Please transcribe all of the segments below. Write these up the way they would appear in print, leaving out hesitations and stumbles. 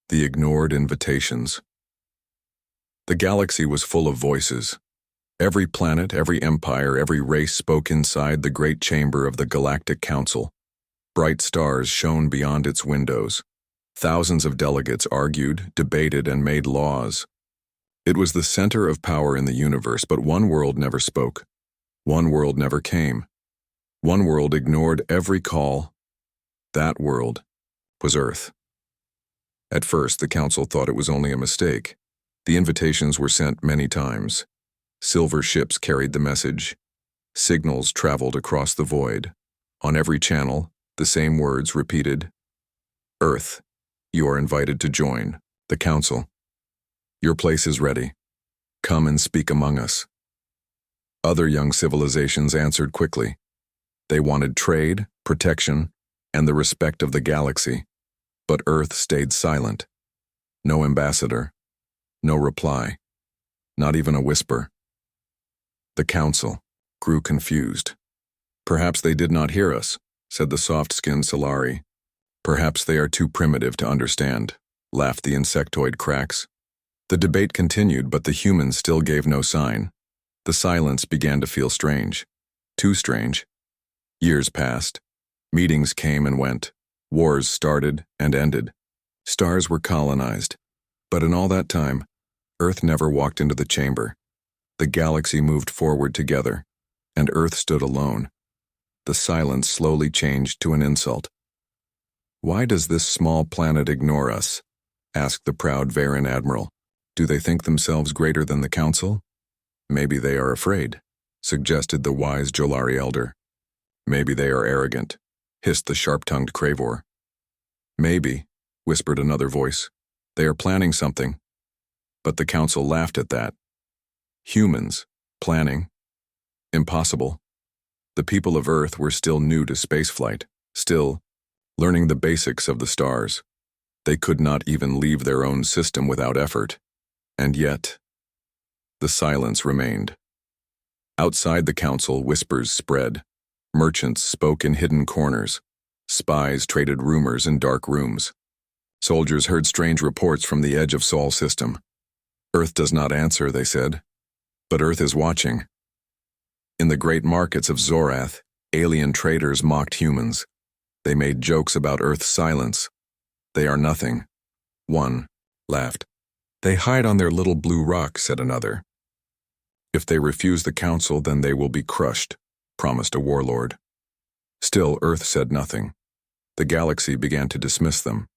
The ignored invitations. The galaxy was full of voices. Every planet, every empire, every race spoke inside the great chamber of the Galactic Council. Bright stars shone beyond its windows. Thousands of delegates argued, debated, and made laws. It was the center of power in the universe, but one world never spoke. One world never came. One world ignored every call. That world was Earth. At first, the Council thought it was only a mistake. The invitations were sent many times. Silver ships carried the message. Signals traveled across the void. On every channel, the same words repeated. Earth, you are invited to join the Council. Your place is ready. Come and speak among us. Other young civilizations answered quickly. They wanted trade, protection, and the respect of the galaxy. But Earth stayed silent. No ambassador. No reply. Not even a whisper. The Council grew confused. Perhaps they did not hear us, said the soft-skinned Solari. Perhaps they are too primitive to understand, laughed the insectoid cracks. The debate continued, but the humans still gave no sign. The silence began to feel strange. Too strange. Years passed. Meetings came and went. Wars started and ended. Stars were colonized. But in all that time, Earth never walked into the chamber. The galaxy moved forward together, and Earth stood alone. The silence slowly changed to an insult. Why does this small planet ignore us? Asked the proud Varan Admiral. Do they think themselves greater than the Council? Maybe they are afraid, suggested the wise Jolari elder. Maybe they are arrogant, hissed the sharp-tongued Cravor. Maybe, whispered another voice, they are planning something. But the Council laughed at that. Humans, planning. Impossible. The people of Earth were still new to spaceflight, still learning the basics of the stars. They could not even leave their own system without effort. And yet, the silence remained. Outside the Council, whispers spread. Merchants spoke in hidden corners. Spies traded rumors in dark rooms. Soldiers heard strange reports from the edge of Sol system. Earth does not answer, they said. But Earth is watching. In the great markets of Zorath, alien traders mocked humans. They made jokes about Earth's silence. They are nothing. One laughed. They hide on their little blue rock, said another. If they refuse the Council, then they will be crushed, promised a warlord. Still, Earth said nothing. The galaxy began to dismiss them.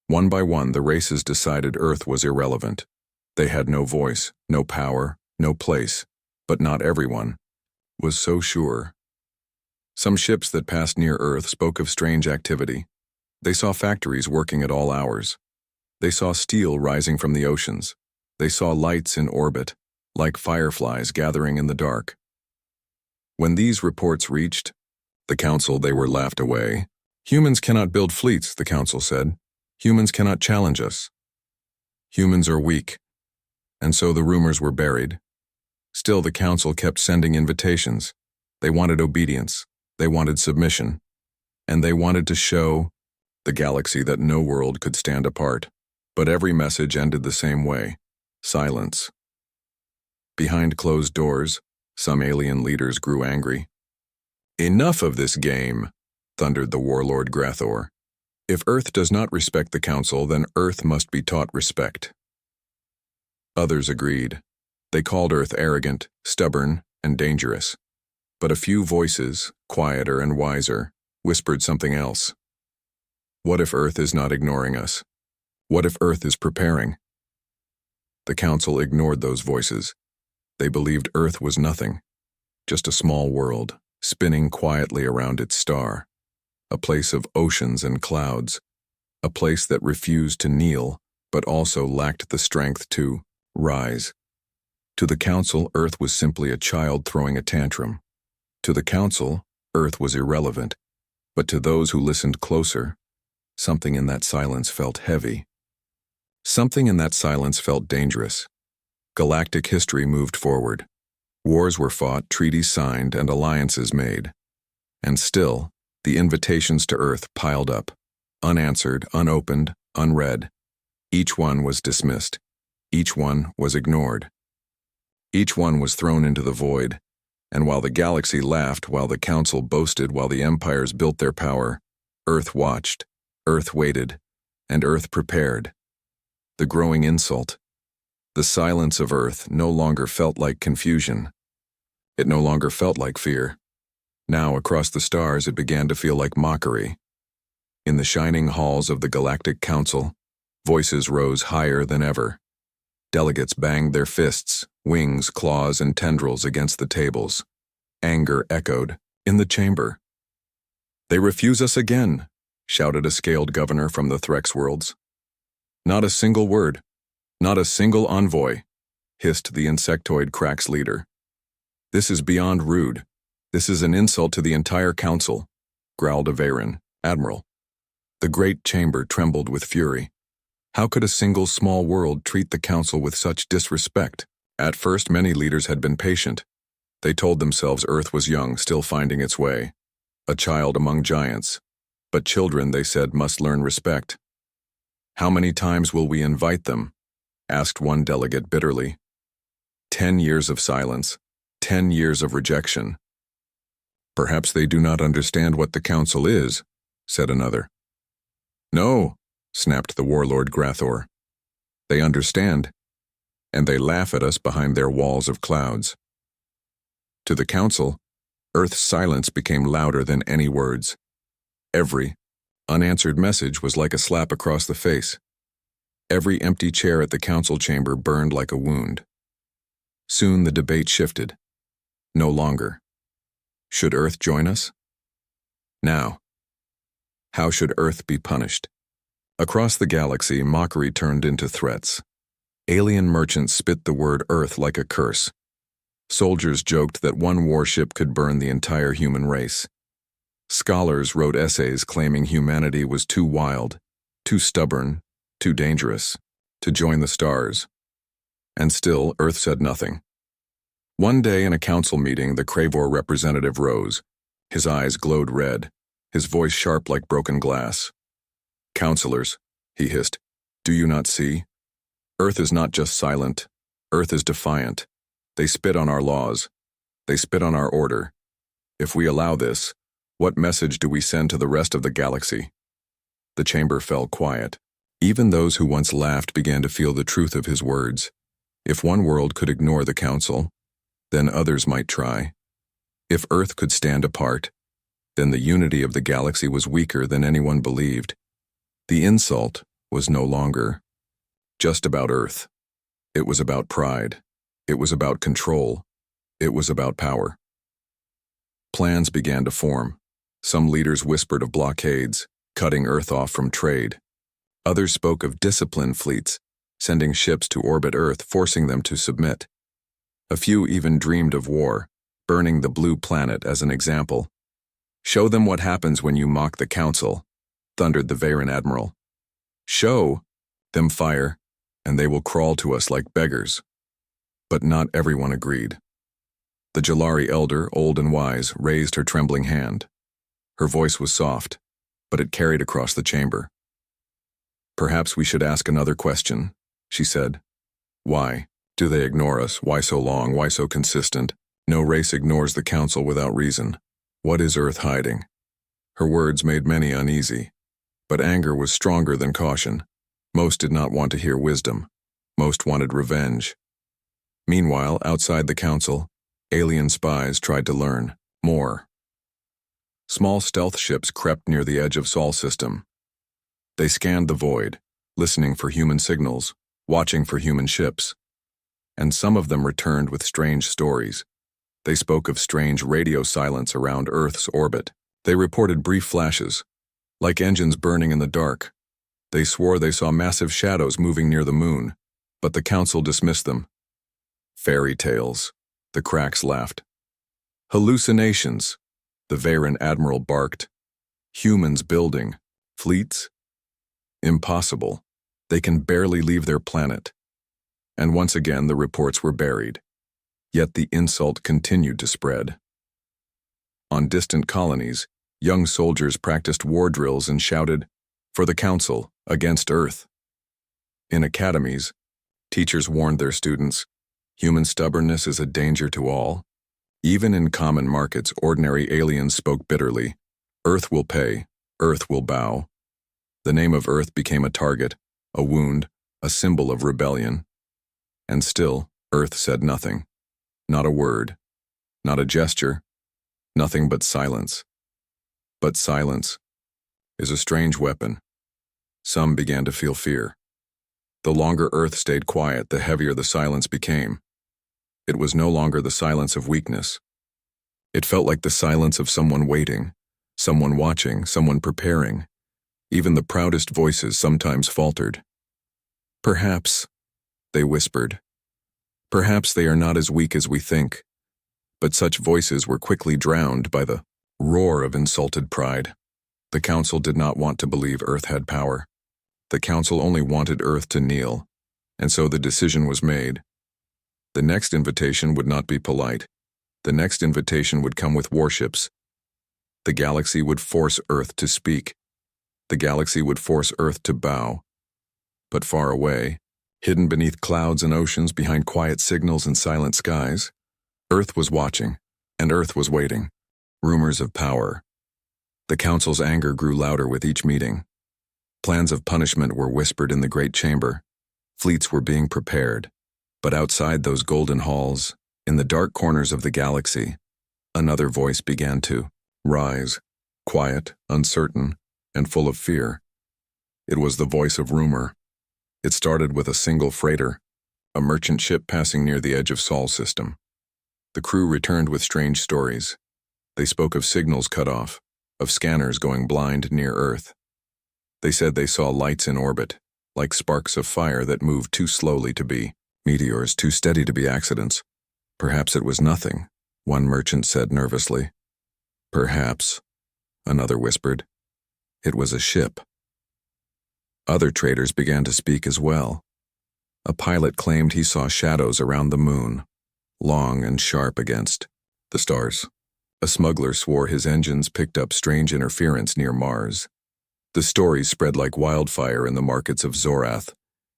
One by one, the races decided Earth was irrelevant. They had no voice, no power, no place, but not everyone was so sure. Some ships that passed near Earth spoke of strange activity. They saw factories working at all hours. They saw steel rising from the oceans. They saw lights in orbit, like fireflies gathering in the dark. When these reports reached the Council, they were laughed away. Humans cannot build fleets, the Council said. Humans cannot challenge us. Humans are weak. And so the rumors were buried. Still, the Council kept sending invitations. They wanted obedience. They wanted submission. And they wanted to show the galaxy that no world could stand apart. But every message ended the same way. Silence. Behind closed doors, some alien leaders grew angry. Enough of this game, thundered the warlord Grathor. If Earth does not respect the Council, then Earth must be taught respect. Others agreed. They called Earth arrogant, stubborn, and dangerous. But a few voices, quieter and wiser, whispered something else. What if Earth is not ignoring us? What if Earth is preparing? The Council ignored those voices. They believed Earth was nothing, just a small world, spinning quietly around its star, a place of oceans and clouds, a place that refused to kneel, but also lacked the strength to rise. To the Council, Earth was simply a child throwing a tantrum. To the Council, Earth was irrelevant, but to those who listened closer, something in that silence felt heavy. Something in that silence felt dangerous. Galactic history moved forward. Wars were fought, treaties signed, and alliances made. And still, the invitations to Earth piled up, unanswered, unopened, unread. Each one was dismissed. Each one was ignored. Each one was thrown into the void, and while the galaxy laughed, while the council boasted, while the empires built their power, Earth watched, Earth waited, and Earth prepared. The growing insult. The silence of Earth no longer felt like confusion. It no longer felt like fear. Now, across the stars, it began to feel like mockery. In the shining halls of the Galactic Council, voices rose higher than ever. Delegates banged their fists, wings, claws, and tendrils against the tables. Anger echoed in the chamber. "They refuse us again," shouted a scaled governor from the Threx worlds. "Not a single word, not a single envoy," hissed the insectoid Crack's leader. "This is beyond rude. This is an insult to the entire council," growled a Veyran admiral. The great chamber trembled with fury. How could a single small world treat the council with such disrespect? At first, many leaders had been patient. They told themselves Earth was young, still finding its way. A child among giants. But children, they said, must learn respect. "How many times will we invite them?" asked one delegate bitterly. 10 years of silence. 10 years of rejection. "Perhaps they do not understand what the council is," said another. "No," snapped the warlord Grathor. "They understand, and they laugh at us behind their walls of clouds." To the council, Earth's silence became louder than any words. Every unanswered message was like a slap across the face. Every empty chair at the council chamber burned like a wound. Soon the debate shifted. No longer. Should Earth join us? Now. How should Earth be punished? Across the galaxy, mockery turned into threats. Alien merchants spit the word Earth like a curse. Soldiers joked that one warship could burn the entire human race. Scholars wrote essays claiming humanity was too wild, too stubborn, too dangerous to join the stars. And still, Earth said nothing. One day in a council meeting, the Cravor representative rose. His eyes glowed red, his voice sharp like broken glass. "Counselors," he hissed, "do you not see? Earth is not just silent. Earth is defiant. They spit on our laws. They spit on our order. If we allow this, what message do we send to the rest of the galaxy?" The chamber fell quiet. Even those who once laughed began to feel the truth of his words. If one world could ignore the council, then others might try. If Earth could stand apart, then the unity of the galaxy was weaker than anyone believed. The insult was no longer just about Earth. It was about pride. It was about control. It was about power. Plans began to form. Some leaders whispered of blockades, cutting Earth off from trade. Others spoke of disciplined fleets, sending ships to orbit Earth, forcing them to submit. A few even dreamed of war, burning the blue planet as an example. "Show them what happens when you mock the council," thundered the Veyran admiral. "Show them fire, and they will crawl to us like beggars." But not everyone agreed. The Jalari elder, old and wise, raised her trembling hand. Her voice was soft, but it carried across the chamber. "Perhaps we should ask another question," she said. "Why do they ignore us? Why so long? Why so consistent? No race ignores the council without reason. What is Earth hiding?" Her words made many uneasy, but anger was stronger than caution. Most did not want to hear wisdom. Most wanted revenge. Meanwhile, outside the council, alien spies tried to learn more. Small stealth ships crept near the edge of Sol system. They scanned the void, listening for human signals, watching for human ships. And some of them returned with strange stories. They spoke of strange radio silence around Earth's orbit. They reported brief flashes, like engines burning in the dark. They swore they saw massive shadows moving near the moon, but the council dismissed them. "Fairy tales," the Cracks laughed. "Hallucinations," the Veyran admiral barked. "Humans building fleets? Impossible. They can barely leave their planet." And once again the reports were buried. Yet the insult continued to spread. On distant colonies, young soldiers practiced war drills and shouted, "For the council, against Earth." In academies, teachers warned their students, human stubbornness is a danger to all. Even in common markets, ordinary aliens spoke bitterly. Earth will pay, Earth will bow. The name of Earth became a target, a wound, a symbol of rebellion. And still, Earth said nothing. Not a word. Not a gesture. Nothing but silence. But silence is a strange weapon. Some began to feel fear. The longer Earth stayed quiet, the heavier the silence became. It was no longer the silence of weakness. It felt like the silence of someone waiting, someone watching, someone preparing. Even the proudest voices sometimes faltered. Perhaps, they whispered. Perhaps they are not as weak as we think. But such voices were quickly drowned by the roar of insulted pride. The council did not want to believe Earth had power. The council only wanted Earth to kneel, and so the decision was made. The next invitation would not be polite. The next invitation would come with warships. The galaxy would force Earth to speak. The galaxy would force Earth to bow. But far away, hidden beneath clouds and oceans, behind quiet signals and silent skies, Earth was watching, and Earth was waiting. Rumors of power. The council's anger grew louder with each meeting. Plans of punishment were whispered in the great chamber. Fleets were being prepared. But outside those golden halls, in the dark corners of the galaxy, another voice began to rise, quiet, uncertain, and full of fear. It was the voice of rumor. It started with a single freighter, a merchant ship passing near the edge of Sol's system. The crew returned with strange stories. They spoke of signals cut off, of scanners going blind near Earth. They said they saw lights in orbit, like sparks of fire that moved too slowly to be meteors, too steady to be accidents. Perhaps it was nothing, one merchant said nervously. Perhaps, another whispered. It was a ship. Other traders began to speak as well. A pilot claimed he saw shadows around the moon, long and sharp against the stars. A smuggler swore his engines picked up strange interference near Mars. The stories spread like wildfire in the markets of Zorath,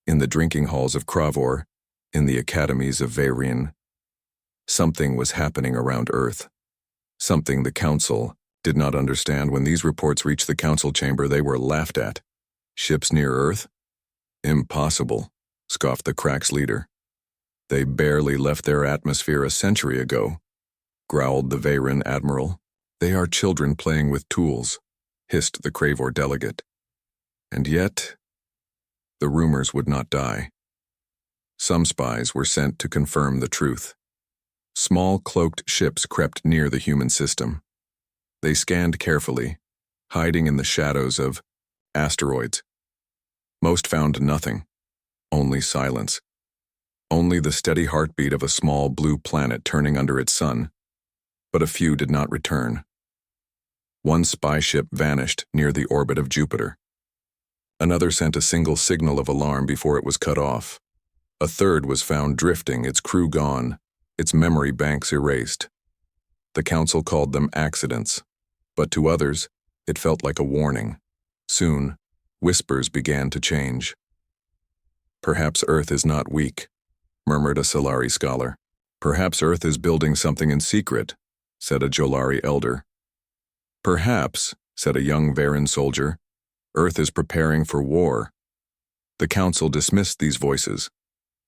in the drinking halls of Kravor, in the academies of Veyrin. Something was happening around Earth. Something the council did not understand. When these reports reached the council chamber, they were laughed at. Ships near Earth? Impossible, scoffed the Crack's leader. They barely left their atmosphere a century ago, growled the Veyrin admiral. They are children playing with tools, hissed the Kravor delegate. And yet, the rumors would not die. Some spies were sent to confirm the truth. Small cloaked ships crept near the human system. They scanned carefully, hiding in the shadows of asteroids. Most found nothing, only silence. Only the steady heartbeat of a small blue planet turning under its sun. But a few did not return. One spy ship vanished near the orbit of Jupiter. Another sent a single signal of alarm before it was cut off. A third was found drifting, its crew gone, its memory banks erased. The council called them accidents, but to others, it felt like a warning. Soon, whispers began to change. Perhaps Earth is not weak, murmured a Solari scholar. Perhaps Earth is building something in secret, said a Jolari elder. Perhaps, said a young Veyrin soldier, Earth is preparing for war. The council dismissed these voices,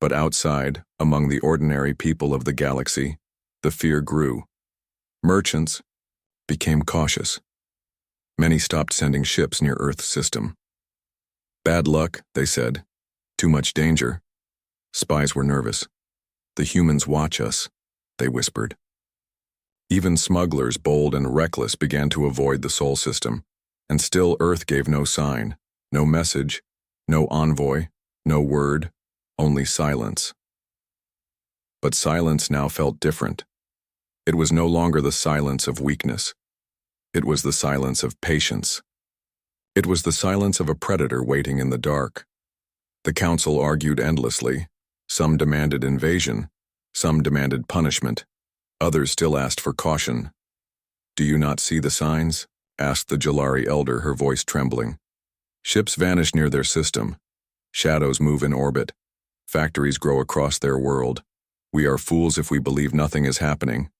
but outside, among the ordinary people of the galaxy, the fear grew. Merchants became cautious. Many stopped sending ships near Earth's system. Bad luck, they said. Too much danger. Spies were nervous. The humans watch us, they whispered. Even smugglers, bold and reckless, began to avoid the Sol system, and still Earth gave no sign, no message, no envoy, no word, only silence. But silence now felt different. It was no longer the silence of weakness. It was the silence of patience. It was the silence of a predator waiting in the dark. The council argued endlessly. Some demanded invasion, some demanded punishment, others still asked for caution. Do you not see the signs? Asked the Jolari elder, her voice trembling. Ships vanished near their system. Shadows move in orbit. Factories grow across their world. We are fools if we believe nothing is happening.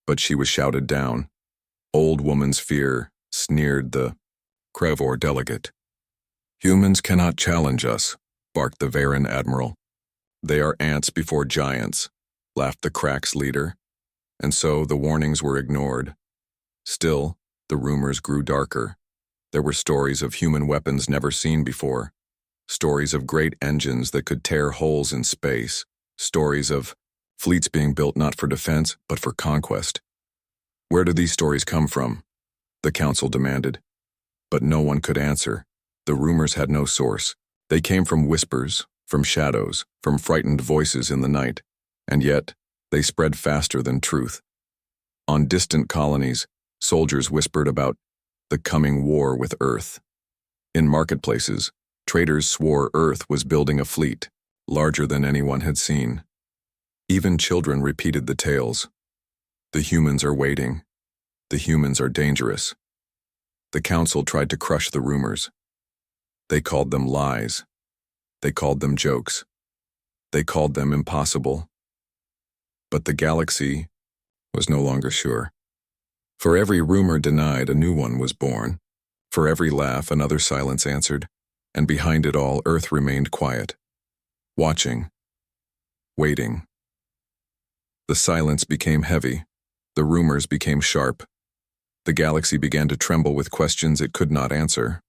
But she was shouted down. Old woman's fear, sneered the Krevor delegate. Humans cannot challenge us, barked the Varen admiral. They are ants before giants, laughed the Crack's leader. And so the warnings were ignored. Still, the rumors grew darker. There were stories of human weapons never seen before. Stories of great engines that could tear holes in space. Stories of fleets being built not for defense, but for conquest. Where do these stories come from? The council demanded. But no one could answer. The rumors had no source. They came from whispers, from shadows, from frightened voices in the night. And yet, they spread faster than truth. On distant colonies, soldiers whispered about the coming war with Earth. In marketplaces, traders swore Earth was building a fleet, larger than anyone had seen. Even children repeated the tales. The humans are waiting. The humans are dangerous. The council tried to crush the rumors. They called them lies. They called them jokes. They called them impossible. But the galaxy was no longer sure. For every rumor denied, a new one was born. For every laugh, another silence answered. And behind it all, Earth remained quiet, watching, waiting. The silence became heavy. The rumors became sharp. The galaxy began to tremble with questions it could not answer.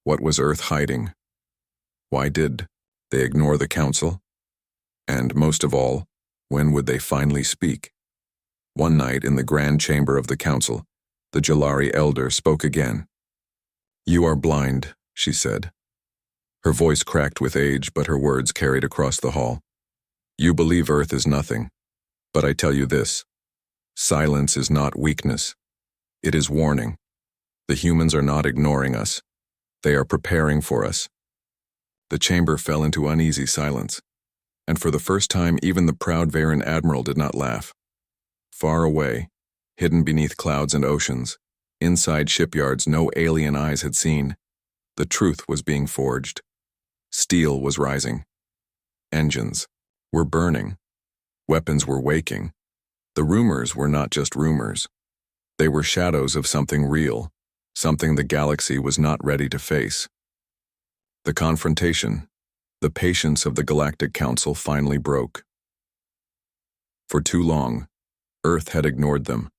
What was Earth hiding? Why did they ignore the council? And most of all, when would they finally speak? One night in the grand chamber of the council, the Jalari elder spoke again. "You are blind," she said. Her voice cracked with age, but her words carried across the hall. "You believe Earth is nothing, but I tell you this. Silence is not weakness. It is warning. The humans are not ignoring us. They are preparing for us." The chamber fell into uneasy silence, and for the first time even the proud Varen admiral did not laugh. Far away, hidden beneath clouds and oceans, inside shipyards no alien eyes had seen, the truth was being forged. Steel was rising. Engines were burning. Weapons were waking. The rumors were not just rumors. They were shadows of something real, something the galaxy was not ready to face. The confrontation, the patience of the Galactic Council finally broke. For too long, Earth had ignored them.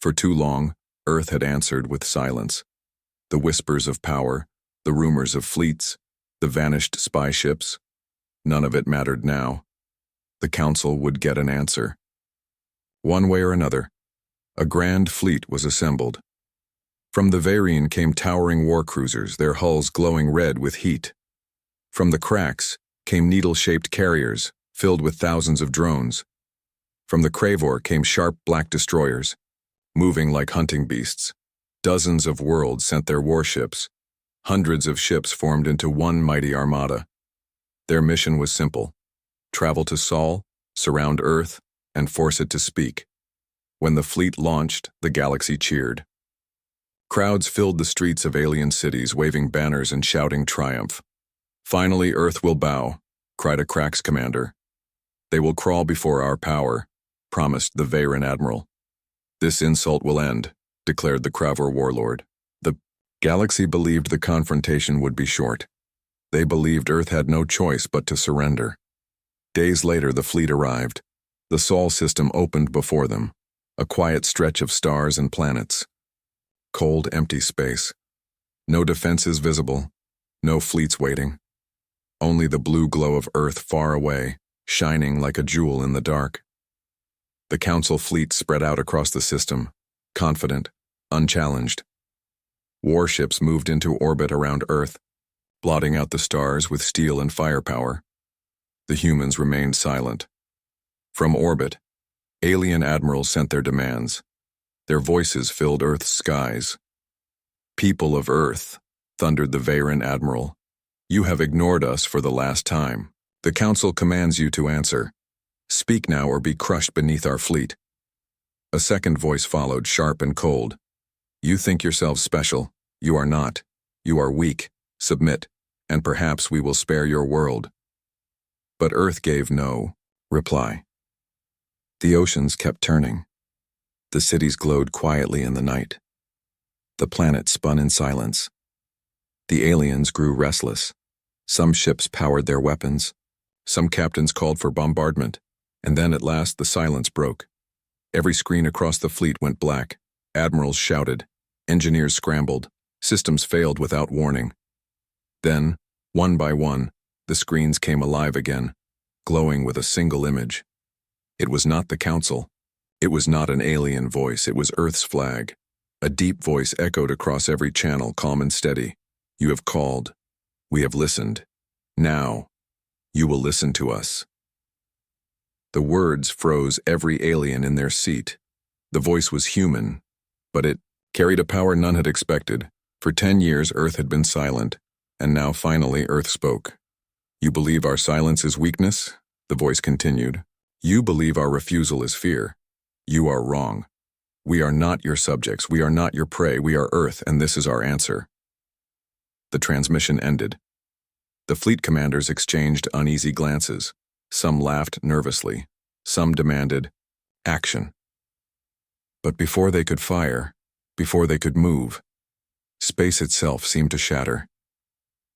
For too long, Earth had answered with silence. The whispers of power, the rumors of fleets, the vanished spy ships, none of it mattered now. The Council would get an answer. One way or another, a grand fleet was assembled. From the Varian came towering war cruisers, their hulls glowing red with heat. From the Cracks came needle-shaped carriers, filled with thousands of drones. From the Krevor came sharp black destroyers, moving like hunting beasts. Dozens of worlds sent their warships. Hundreds of ships formed into one mighty armada. Their mission was simple: travel to Sol, surround Earth, and force it to speak. When the fleet launched, the galaxy cheered. Crowds filled the streets of alien cities, waving banners and shouting triumph. "Finally, Earth will bow," cried a Crack's commander. "They will crawl before our power," promised the Varen admiral. "This insult will end," declared the Krevor warlord. The galaxy believed the confrontation would be short. They believed Earth had no choice but to surrender. Days later, the fleet arrived. The Sol system opened before them, a quiet stretch of stars and planets. Cold, empty space. No defenses visible, no fleets waiting. Only the blue glow of Earth far away, shining like a jewel in the dark. The Council fleet spread out across the system, confident, unchallenged. Warships moved into orbit around Earth, blotting out the stars with steel and firepower. The humans remained silent. From orbit, alien admirals sent their demands. Their voices filled Earth's skies. "People of Earth," thundered the Varen admiral, "you have ignored us for the last time. The Council commands you to answer. Speak now or be crushed beneath our fleet." A second voice followed, sharp and cold. "You think yourselves special. You are not. You are weak. Submit. and perhaps we will spare your world." But Earth gave no reply. The oceans kept turning. The cities glowed quietly in the night. The planet spun in silence. The aliens grew restless. Some ships powered their weapons. Some captains called for bombardment. And then at last the silence broke. Every screen across the fleet went black. Admirals shouted. Engineers scrambled. Systems failed without warning. Then, one by one, the screens came alive again, glowing with a single image. It was not the Council. It was not an alien voice. It was Earth's flag. A deep voice echoed across every channel, calm and steady. "You have called. We have listened. Now, you will listen to us." The words froze every alien in their seat. The voice was human, but it carried a power none had expected. For 10 years, Earth had been silent, and now finally Earth spoke. "You believe our silence is weakness?" the voice continued. "You believe our refusal is fear. You are wrong. We are not your subjects. We are not your prey. We are Earth, and this is our answer." The transmission ended. The fleet commanders exchanged uneasy glances. Some laughed nervously. Some demanded action. But before they could fire, before they could move, space itself seemed to shatter.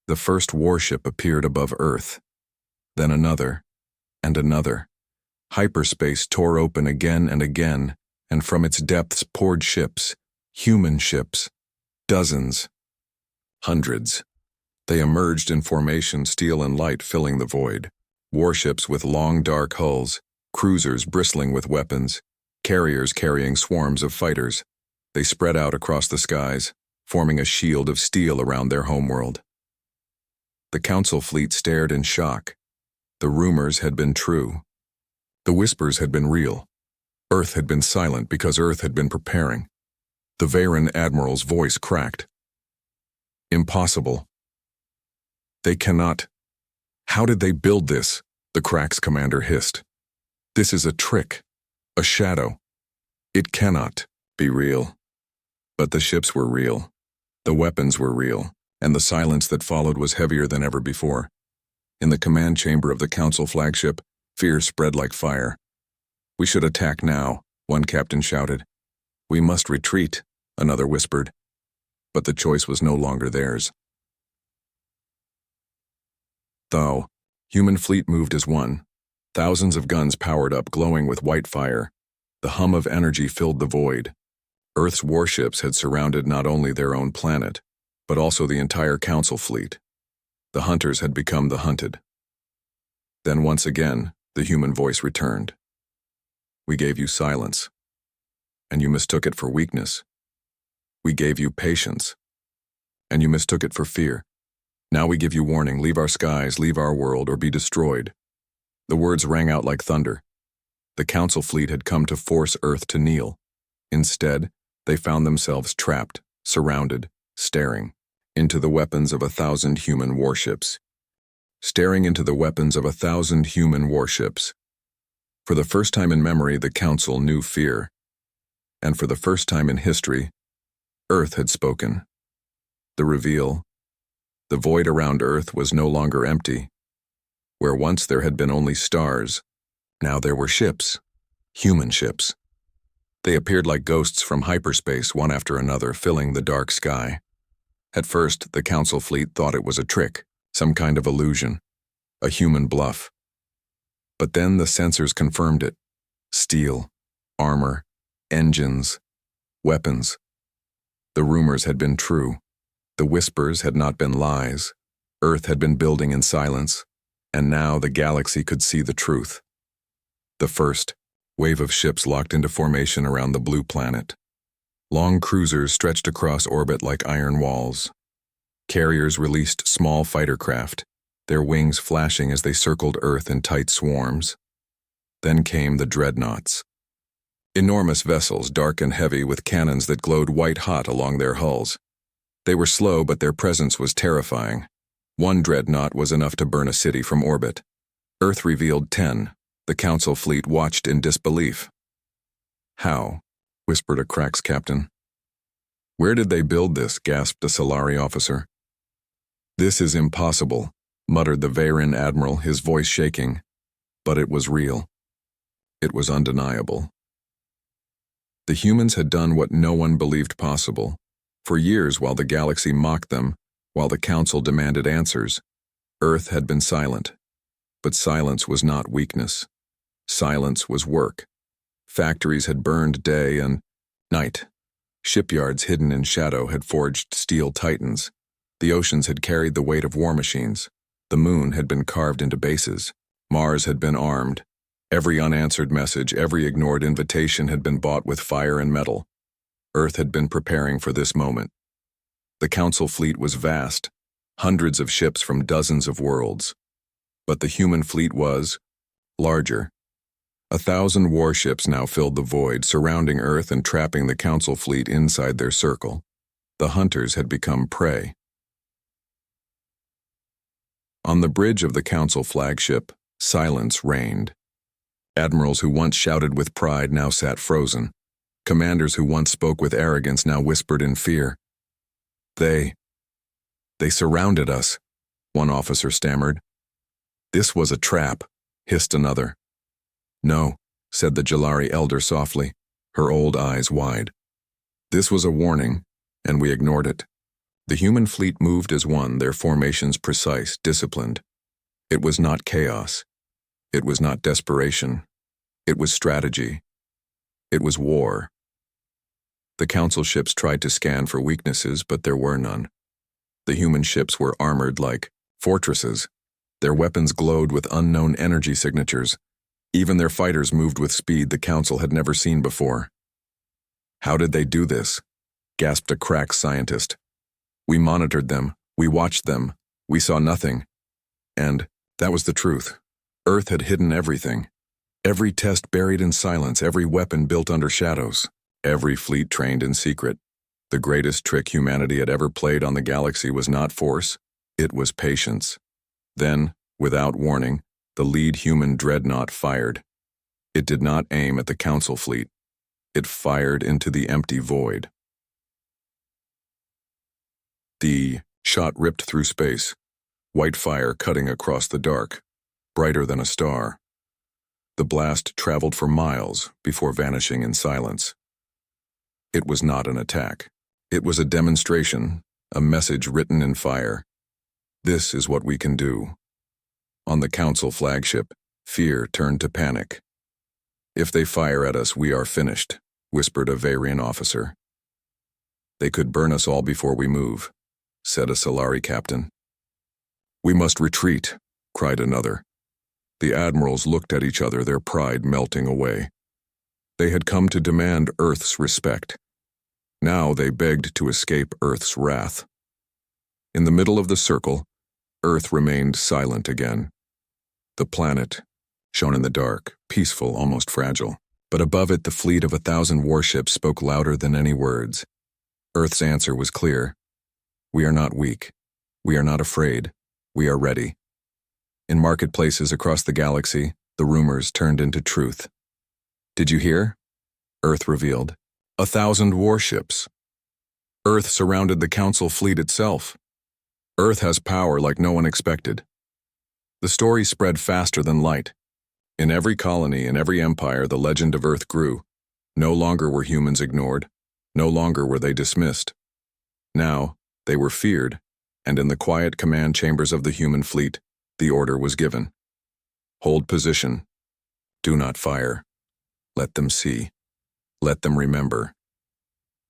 The first warship appeared above Earth, then another, and another. Hyperspace tore open again and again, and from its depths poured ships, human ships, dozens, hundreds. They emerged in formation, steel and light filling the void. Warships with long dark hulls, cruisers bristling with weapons, carriers carrying swarms of fighters. They spread out across the skies, forming a shield of steel around their homeworld. The Council fleet stared in shock. The rumors had been true. The whispers had been real. Earth had been silent because Earth had been preparing. The Veyron admiral's voice cracked. "Impossible. They cannot. How did they build this?" the Cracks commander hissed. "This is a trick, a shadow. It cannot be real." But the ships were real. The weapons were real, and the silence that followed was heavier than ever before. In the command chamber of the Council flagship, fear spread like fire. "We should attack now," one captain shouted. "We must retreat," another whispered. But the choice was no longer theirs. The human fleet moved as one. Thousands of guns powered up, glowing with white fire. The hum of energy filled the void. Earth's warships had surrounded not only their own planet, but also the entire Council fleet. The hunters had become the hunted. Then once again, the human voice returned. "We gave you silence, and you mistook it for weakness. We gave you patience, and you mistook it for fear. Now we give you warning, leave our skies, leave our world, or be destroyed." The words rang out like thunder. The Council fleet had come to force Earth to kneel. Instead, they found themselves trapped, surrounded, staring into the weapons of 1,000 human warships. Staring into the weapons of 1,000 human warships. For the first time in memory, the Council knew fear. And for the first time in history, Earth had spoken. The reveal. The void around Earth was no longer empty. Where once there had been only stars, now there were ships, human ships. They appeared like ghosts from hyperspace, one after another, filling the dark sky. At first, the Council fleet thought it was a trick, some kind of illusion, a human bluff. But then the sensors confirmed it. Steel, armor, engines, weapons. The rumors had been true. The whispers had not been lies. Earth had been building in silence, and now the galaxy could see the truth. The first wave of ships locked into formation around the blue planet. Long cruisers stretched across orbit like iron walls. Carriers released small fighter craft, their wings flashing as they circled Earth in tight swarms. Then came the dreadnoughts. Enormous vessels, dark and heavy, with cannons that glowed white-hot along their hulls. They were slow, but their presence was terrifying. One dreadnought was enough to burn a city from orbit. Earth revealed 10. The Council fleet watched in disbelief. "How?" whispered a Cracks captain. "Where did they build this?" gasped a Solari officer. "This is impossible," muttered the Veyron admiral, his voice shaking. But it was real. It was undeniable. The humans had done what no one believed possible. For years, while the galaxy mocked them, while the Council demanded answers, Earth had been silent. But silence was not weakness. Silence was work. Factories had burned day and night. Shipyards hidden in shadow had forged steel titans. The oceans had carried the weight of war machines. The moon had been carved into bases. Mars had been armed. Every unanswered message, every ignored invitation had been bought with fire and metal. Earth had been preparing for this moment. The Council fleet was vast, hundreds of ships from dozens of worlds. But the human fleet was larger. 1,000 warships now filled the void, surrounding Earth and trapping the Council fleet inside their circle. The hunters had become prey. On the bridge of the Council flagship, silence reigned. Admirals who once shouted with pride now sat frozen. Commanders who once spoke with arrogance now whispered in fear. They surrounded us," one officer stammered. "This was a trap," hissed another. "No," said the Jalari elder softly, her old eyes wide. "This was a warning, and we ignored it. The human fleet moved as one, their formations precise, disciplined. It was not chaos. It was not desperation. It was strategy. It was war. The Council ships tried to scan for weaknesses, but there were none. The human ships were armored like fortresses. Their weapons glowed with unknown energy signatures. Even their fighters moved with speed the Council had never seen before. "How did they do this?" gasped a crack scientist. "We monitored them. We watched them. We saw nothing." And that was the truth. Earth had hidden everything. Every test buried in silence, every weapon built under shadows, every fleet trained in secret. The greatest trick humanity had ever played on the galaxy was not force, it was patience. Then, without warning, the lead human dreadnought fired. It did not aim at the Council fleet. It fired into the empty void. The shot ripped through space, white fire cutting across the dark, brighter than a star. The blast traveled for miles before vanishing in silence. It was not an attack. It was a demonstration, a message written in fire. This is what we can do. On the Council flagship, fear turned to panic. "If they fire at us, we are finished," whispered a Veyron officer. "They could burn us all before we move," said a Solari captain. "We must retreat," cried another. The admirals looked at each other, their pride melting away. They had come to demand Earth's respect. Now they begged to escape Earth's wrath. In the middle of the circle, Earth remained silent again. The planet shone in the dark, peaceful, almost fragile. But above it, the fleet of 1,000 warships spoke louder than any words. Earth's answer was clear. We are not weak. We are not afraid. We are ready. In marketplaces across the galaxy, the rumors turned into truth. Did you hear? Earth revealed. 1,000 warships. Earth surrounded the Council fleet itself. Earth has power like no one expected. The story spread faster than light. In every colony, in every empire, the legend of Earth grew. No longer were humans ignored. No longer were they dismissed. Now, they were feared, and in the quiet command chambers of the human fleet, the order was given. Hold position. Do not fire. Let them see. Let them remember.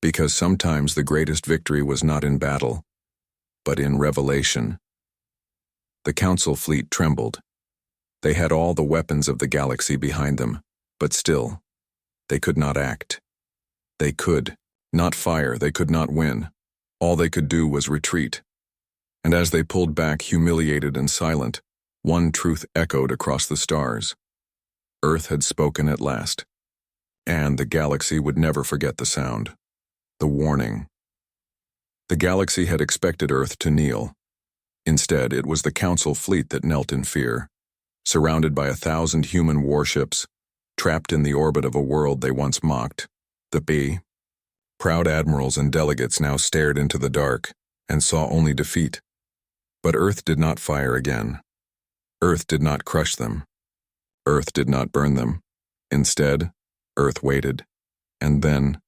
Because sometimes the greatest victory was not in battle, but in revelation. The Council fleet trembled. They had all the weapons of the galaxy behind them, but still, they could not act. They could not fire, they could not win. All they could do was retreat. And as they pulled back, humiliated and silent, one truth echoed across the stars. Earth had spoken at last. And the galaxy would never forget the sound. The warning. The galaxy had expected Earth to kneel. Instead, it was the Council fleet that knelt in fear, surrounded by 1,000 human warships, trapped in the orbit of a world they once mocked. The proud admirals and delegates now stared into the dark and saw only defeat. But Earth did not fire again. Earth did not crush them. Earth did not burn them. Instead, Earth waited. And then,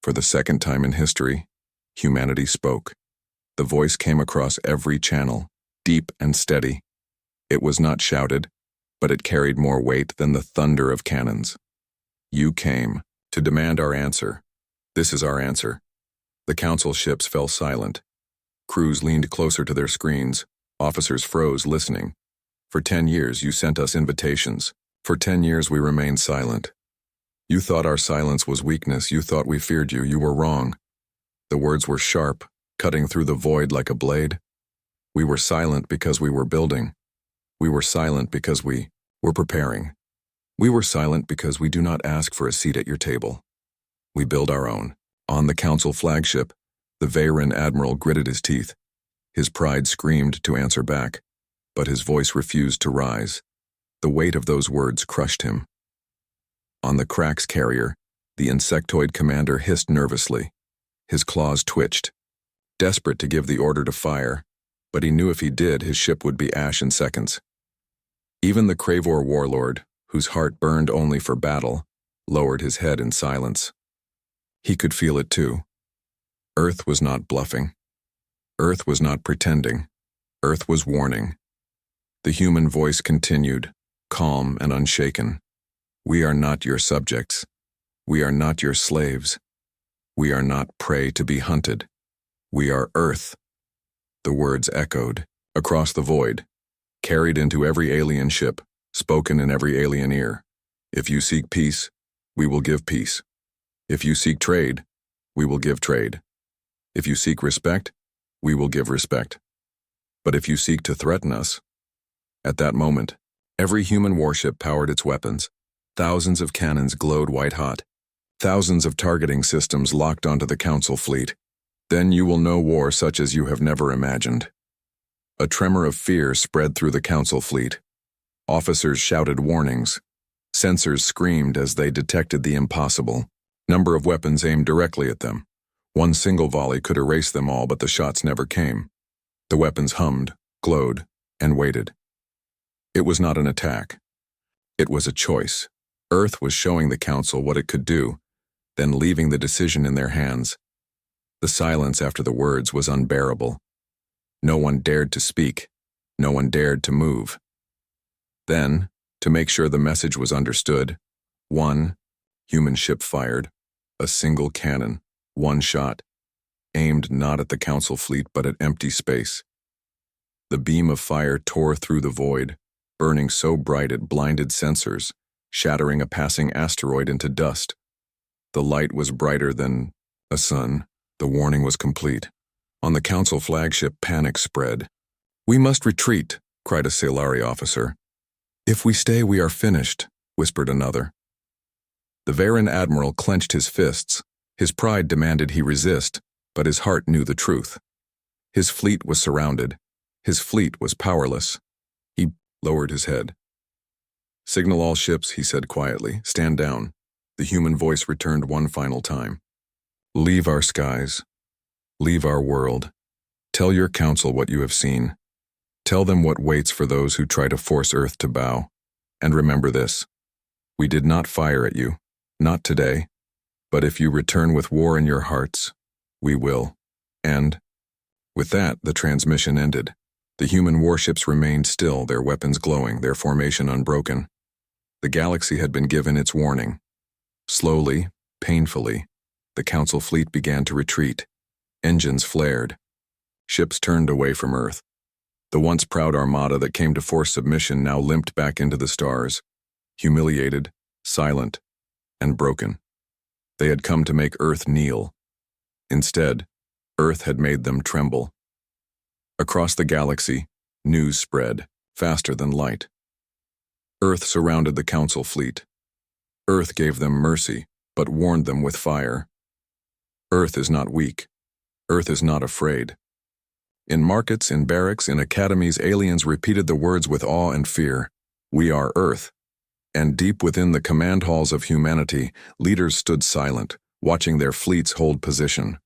for the second time in history, humanity spoke. The voice came across every channel, deep and steady. It was not shouted, but it carried more weight than the thunder of cannons. You came to demand our answer. This is our answer. The council ships fell silent. Crews leaned closer to their screens. Officers froze, listening. For 10 years, you sent us invitations. For 10 years, we remained silent. You thought our silence was weakness. You thought we feared you. You were wrong. The words were sharp, cutting through the void like a blade. We were silent because we were building. We were silent because we were preparing. We were silent because we do not ask for a seat at your table. We build our own. On the council flagship, the Veyron admiral gritted his teeth. His pride screamed to answer back, but his voice refused to rise. The weight of those words crushed him. On the Krax carrier, the insectoid commander hissed nervously. His claws twitched, desperate to give the order to fire, but he knew if he did, his ship would be ash in seconds. Even the Kravor warlord, whose heart burned only for battle, lowered his head in silence. He could feel it too. Earth was not bluffing. Earth was not pretending. Earth was warning. The human voice continued, calm and unshaken. We are not your subjects. We are not your slaves. We are not prey to be hunted. We are Earth. The words echoed across the void, carried into every alien ship, spoken in every alien ear. If you seek peace, we will give peace. If you seek trade, we will give trade. If you seek respect, we will give respect. But if you seek to threaten us, at that moment, every human warship powered its weapons. Thousands of cannons glowed white-hot. Thousands of targeting systems locked onto the council fleet. Then you will know war such as you have never imagined. A tremor of fear spread through the council fleet. Officers shouted warnings. Sensors screamed as they detected the impossible. Number of weapons aimed directly at them. One single volley could erase them all, but the shots never came. The weapons hummed, glowed, and waited. It was not an attack. It was a choice. Earth was showing the council what it could do, then leaving the decision in their hands. The silence after the words was unbearable. No one dared to speak. No one dared to move. Then, to make sure the message was understood, one human ship fired, a single cannon, one shot, aimed not at the council fleet but at empty space. The beam of fire tore through the void, burning so bright it blinded sensors, shattering a passing asteroid into dust. The light was brighter than a sun. The warning was complete. On the council flagship, panic spread. "We must retreat," cried a Salari officer. "If we stay, we are finished," whispered another. The Veyron admiral clenched his fists. His pride demanded he resist, but his heart knew the truth. His fleet was surrounded. His fleet was powerless. He lowered his head. "Signal all ships," he said quietly. "Stand down." The human voice returned one final time. "Leave our skies. Leave our world. Tell your council what you have seen. Tell them what waits for those who try to force Earth to bow. And remember this. We did not fire at you. Not today. But if you return with war in your hearts, we will." And, with that, the transmission ended. The human warships remained still, their weapons glowing, their formation unbroken. The galaxy had been given its warning. Slowly, painfully, the council fleet began to retreat. Engines flared. Ships turned away from Earth. The once proud Armada that came to force submission now limped back into the stars, humiliated, silent, and broken. They had come to make Earth kneel. Instead, Earth had made them tremble. Across the galaxy, news spread, faster than light. Earth surrounded the council fleet. Earth gave them mercy, but warned them with fire. Earth is not weak. Earth is not afraid. In markets, in barracks, in academies, aliens repeated the words with awe and fear. We are Earth. And deep within the command halls of humanity, leaders stood silent, watching their fleets hold position.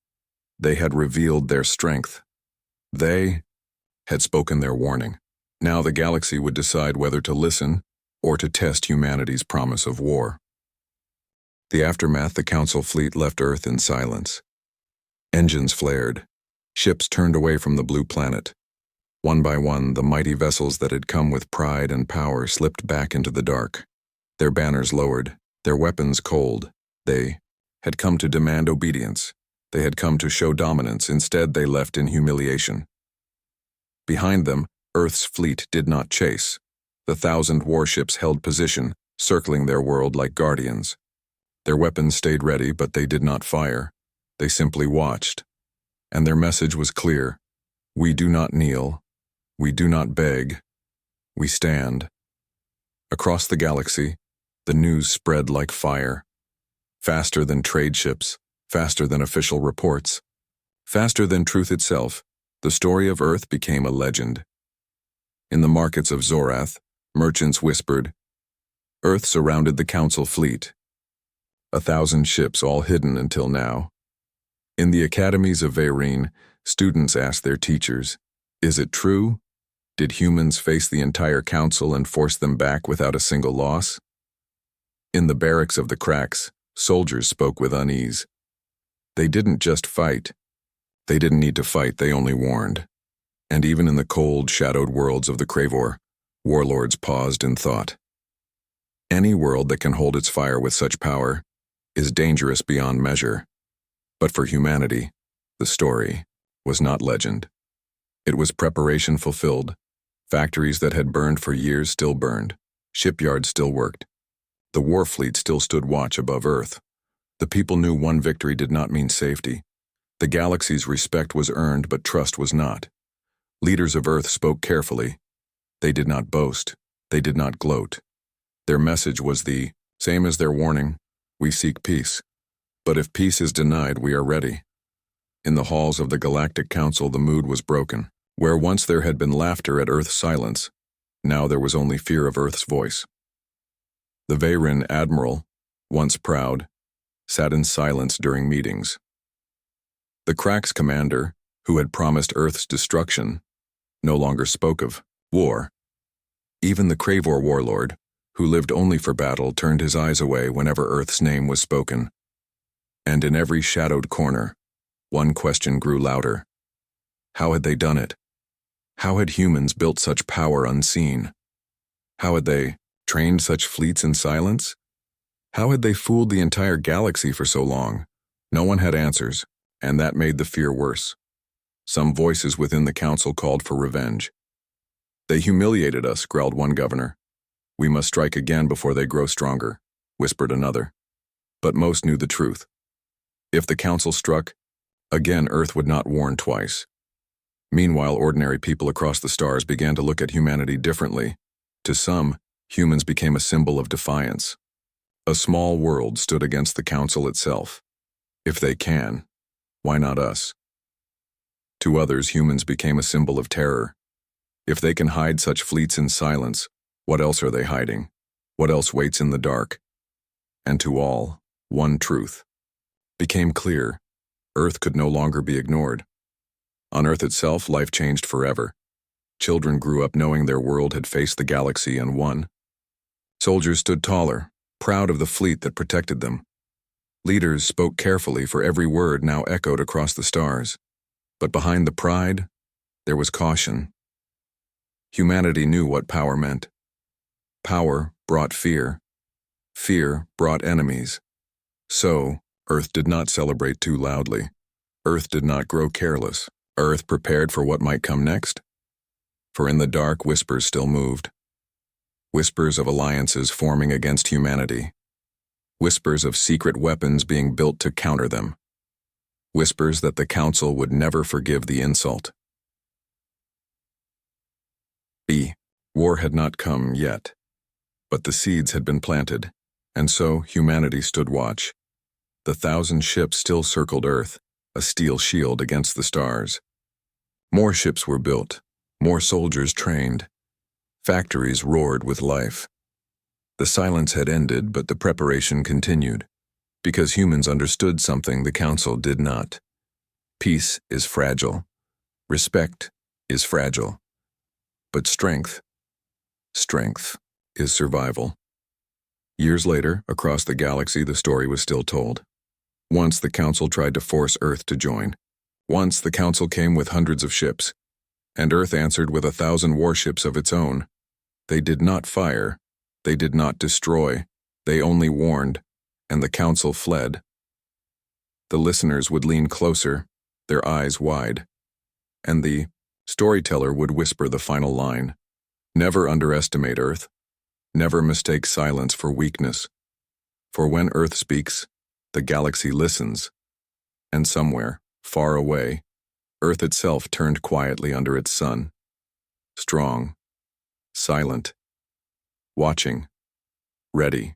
They had revealed their strength. They had spoken their warning. Now the galaxy would decide whether to listen or to test humanity's promise of war. The aftermath, the Council fleet left Earth in silence. Engines flared. Ships turned away from the blue planet. One by one, the mighty vessels that had come with pride and power slipped back into the dark. Their banners lowered, their weapons cold. They had come to demand obedience. They had come to show dominance. Instead, they left in humiliation. Behind them, Earth's fleet did not chase. The 1,000 warships held position, circling their world like guardians. Their weapons stayed ready, but they did not fire. They simply watched. And their message was clear. We do not kneel. We do not beg. We stand. Across the galaxy, the news spread like fire. Faster than trade ships, faster than official reports, faster than truth itself, the story of Earth became a legend. In the markets of Zorath, merchants whispered, Earth surrounded the Council fleet. 1,000 ships, all hidden until now. In the academies of Vayreen, students asked their teachers, is it true? Did humans face the entire Council and force them back without a single loss? In the barracks of the cracks, soldiers spoke with unease. They didn't just fight. They didn't need to fight, they only warned. And even in the cold, shadowed worlds of the Cravor, warlords paused in thought. Any world that can hold its fire with such power is dangerous beyond measure. But for humanity, the story was not legend. It was preparation fulfilled. Factories that had burned for years still burned. Shipyards still worked. The war fleet still stood watch above Earth. The people knew one victory did not mean safety. The galaxy's respect was earned, but trust was not. Leaders of Earth spoke carefully. They did not boast. They did not gloat. Their message was the same as their warning: we seek peace. But if peace is denied, we are ready. In the halls of the Galactic Council, the mood was broken. Where once there had been laughter at Earth's silence, now there was only fear of Earth's voice. The Vayreen admiral, once proud, sat in silence during meetings. The Crack's commander, who had promised Earth's destruction, no longer spoke of war. Even the Cravor warlord, who lived only for battle, turned his eyes away whenever Earth's name was spoken. And in every shadowed corner, one question grew louder. How had they done it? How had humans built such power unseen? How had they trained such fleets in silence? How had they fooled the entire galaxy for so long? No one had answers, and that made the fear worse. Some voices within the council called for revenge. They humiliated us, growled one governor. We must strike again before they grow stronger, whispered another. But most knew the truth. If the council struck, again Earth would not warn twice. Meanwhile, ordinary people across the stars began to look at humanity differently. To some, humans became a symbol of defiance. A small world stood against the council itself. If they can, why not us? To others, humans became a symbol of terror. If they can hide such fleets in silence, what else are they hiding? What else waits in the dark? And to all, one truth became clear: Earth could no longer be ignored. On Earth itself, life changed forever. Children grew up knowing their world had faced the galaxy and won. Soldiers stood taller, proud of the fleet that protected them. Leaders spoke carefully, for every word now echoed across the stars. But behind the pride, there was caution. Humanity knew what power meant. Power brought fear. Fear brought enemies. So, Earth did not celebrate too loudly. Earth did not grow careless. Earth prepared for what might come next. For in the dark, whispers still moved. Whispers of alliances forming against humanity. Whispers of secret weapons being built to counter them. Whispers that the Council would never forgive the insult. War had not come yet, but the seeds had been planted, and so humanity stood watch. The 1,000 ships still circled Earth, a steel shield against the stars. More ships were built, more soldiers trained. Factories roared with life. The silence had ended, but the preparation continued, because humans understood something the Council did not. Peace is fragile. Respect is fragile. But strength is survival. Years later, across the galaxy, the story was still told. Once the Council tried to force Earth to join. Once the Council came with hundreds of ships, and Earth answered with 1,000 warships of its own. They did not fire, they did not destroy, they only warned, and the Council fled. The listeners would lean closer, their eyes wide, and the storyteller would whisper the final line. Never underestimate Earth. Never mistake silence for weakness. For when Earth speaks, the galaxy listens. And somewhere, far away, Earth itself turned quietly under its sun. Strong, silent, watching, ready.